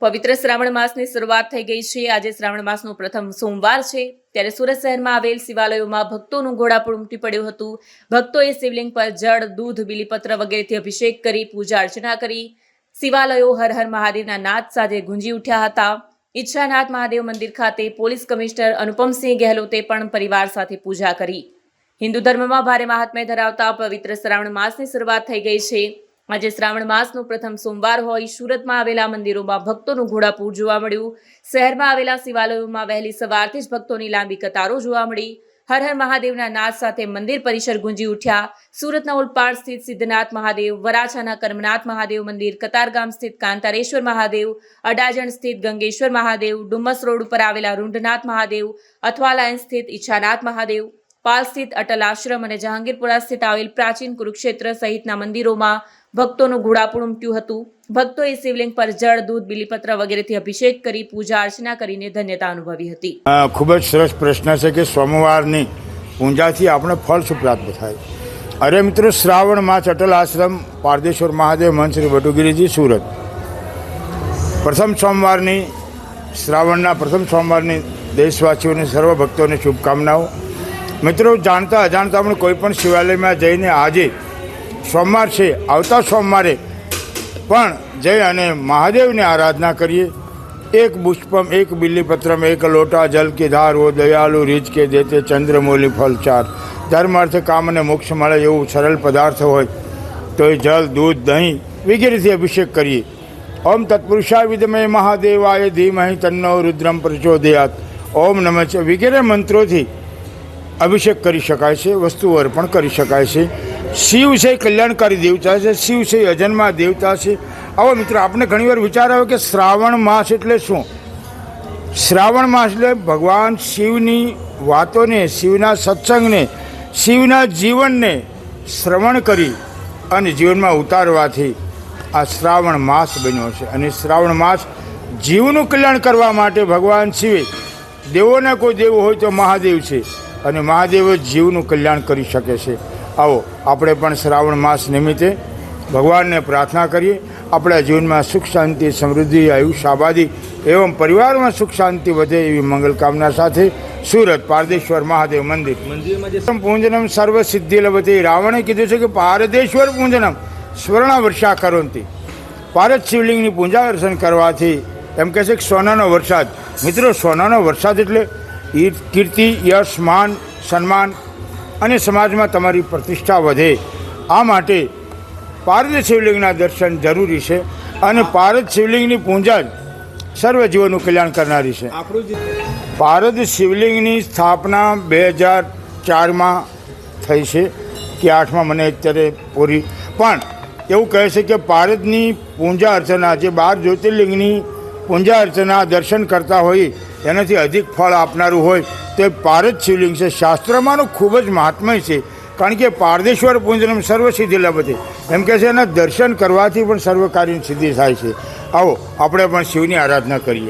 પવિત્ર શ્રાવણ માસની શરૂઆત થઈ ગઈ છે। આજે શ્રાવણ માસનો પ્રથમ સોમવાર છે, ત્યારે સુરત શહેરમાં આવેલ શિવાલયોમાં ભક્તોનું ઘોડાપૂર ઉમટી પડ્યું હતું। ભક્તોએ શિવલિંગ પર જળ, દૂધ, બીલીપત્ર વગેરેથી અભિષેક કરી પૂજા અર્ચના કરી। શિવાલયો હર હર મહાદેવના નાદ સાથે ગુંજી ઉઠ્યા હતા। ઈચ્છાનાથ મહાદેવ મંદિર ખાતે પોલીસ કમિશનર અનુપમસિંહ ગહેલોતે પણ પરિવાર સાથે પૂજા કરી। હિન્દુ ધર્મમાં ભારે મહાત્મ્ય ધરાવતા પવિત્ર શ્રાવણ માસની શરૂઆત થઈ ગઈ છે। આજે શ્રાવણ માસનો પ્રથમ સોમવાર હોય સુરતમાં આવેલા મંદિરોમાં ભક્તોનું ઘોડાપૂર જોવા મળ્યું। શહેરમાં આવેલા શિવાલયોમાં વહેલી સવારથી જ ભક્તોની લાંબી કતારો જોવા મળી। હર હર મહાદેવના નાદ સાથે મંદિર પરિસર ગુંજી ઉઠ્યા। સુરતના ઓલપાડ સ્થિત સિદ્ધનાથ મહાદેવ, વરાછાના કર્મનાથ મહાદેવ મંદિર, કતારગામ સ્થિત કાંતારેશ્વર મહાદેવ, અડાજણ સ્થિત ગંગેશ્વર મહાદેવ, ડુમસ રોડ ઉપર આવેલા રૂંઢનાથ મહાદેવ, અથવા લાઇન સ્થિત ઈચ્છાનાથ મહાદેવ, પાલ સ્થિત અટલ આશ્રમ અને જહાંગીરપુરા સ્થિત આવેલ પ્રાચીન કુરુક્ષેત્ર સહિતના મંદિરોમાં ભક્તોનું ઘોડાપૂર ઉમટ્યું હતું। ભક્તોએ શિવલિંગ પર જળ, દૂધ, બીલીપત્ર વગેરેથી અભિષેક કરી પૂજા અર્ચના કરીને ધન્યતા અનુભવી હતી। ખૂબ જ સરસ પ્રશ્ન છે કે સોમવારની પૂજાથી આપણે ફળ શું પ્રાપ્ત થાય। અરે મિત્રો, શ્રાવણ માસ અટલ આશ્રમ પારદેશ્વર મહાદેવ મહંત શ્રી વટુગીરીજી સુરત પ્રથમ સોમવારની શ્રાવણના પ્રથમ સોમવારની દેશવાસીઓને સર્વ ભક્તોને શુભકામનાઓ। મિત્રો, જાણતા અજાણતા આપણે કોઈ પણ શિવાલયમાં જઈને આજે સોમવાર છે, આવતા સોમવારે પણ જઈ અને મહાદેવની આરાધના કરીએ। એક પુષ્પમ એક બિલ્લીપત્રમ એક લોટા જલ કે ધાર વો દયાલુ રીજ કે દેતે ચંદ્રમૌલી ફલ ચાર। ધર્મ અર્થ કામ અને મોક્ષ મળે એવું સરળ પદાર્થ હોય તો એ જલ, દૂધ, દહીં વગેરેથી અભિષેક કરીએ। ઓમ તત્પુરુષાય વિદ્મહે મહાદેવાય ધીમહિ તન્નો રુદ્રમ પ્રચોદયાત। ઓમ નમઃ વગેરે મંત્રોથી અભિષેક કરી શકાય છે, વસ્તુઓ અર્પણ કરી શકાય છે। શિવ છે કલ્યાણકારી દેવતા છે, શિવ છે અજન્મા દેવતા છે। આવો મિત્રો, આપણે ઘણીવાર વિચાર આવે કે શ્રાવણ માસ એટલે શું? શ્રાવણ માસ એટલે ભગવાન શિવની વાતોને, શિવના સત્સંગને, શિવના જીવનને શ્રવણ કરી અને જીવનમાં ઉતારવાથી આ શ્રાવણ માસ બન્યો છે। અને શ્રાવણ માસ જીવનું કલ્યાણ કરવા માટે ભગવાન શિવે, દેવોના કોઈ દેવ હોય તો મહાદેવ છે અને મહાદેવ જ જીવનું કલ્યાણ કરી શકે છે। આવો આપણે પણ શ્રાવણ માસ નિમિત્તે ભગવાનને પ્રાર્થના કરીએ, આપણા જીવનમાં સુખ શાંતિ, સમૃદ્ધિ, આયુષ, આબાદી એવં પરિવારમાં સુખ શાંતિ વધે એવી મંગલ કામના સાથે સુરત પારદેશ્વર મહાદેવ મંદિર પૂજનમ સર્વ સિદ્ધિ લભતે। રાવણે કીધું છે કે પારદેશ્વર પૂજનમ સ્વર્ણ વર્ષા કરોંતિ। પારદ શિવલિંગની પૂજા અર્ચન કરવાથી એમ કહે છે કે સોનાનો વરસાદ। મિત્રો, સોનાનો વરસાદ એટલે કીર્તિ, યશ, માન, સન્માન અને સમાજમાં તમારી પ્રતિષ્ઠા વધે। આ માટે પારદ શિવલિંગના દર્શન જરૂરી છે અને પારદ શિવલિંગની પૂજા જ સર્વ જીવોનું કલ્યાણ કરનારી છે। પારદ શિવલિંગની સ્થાપના 2004માં થઈ છે કે 8માં, મને અત્યારે પૂરી, પણ એવું કહે છે કે પારદની પૂજા અર્ચના, જે 12 જ્યોતિર્લિંગની પૂજા અર્ચના દર્શન કરતા હોય એનાથી અધિક ફળ આપનારું હોય તે પારદ શિવલિંગ છે। શાસ્ત્રમાંનું ખૂબ જ મહાત્મય છે, કારણ કે પારદેશ્વર પૂજનમ સર્વ સિદ્ધિ લભતે, એમ કે છે એના દર્શન કરવાથી પણ સર્વ કાર્યની સિદ્ધિ થાય છે। આવો આપણે પણ શિવની આરાધના કરીએ।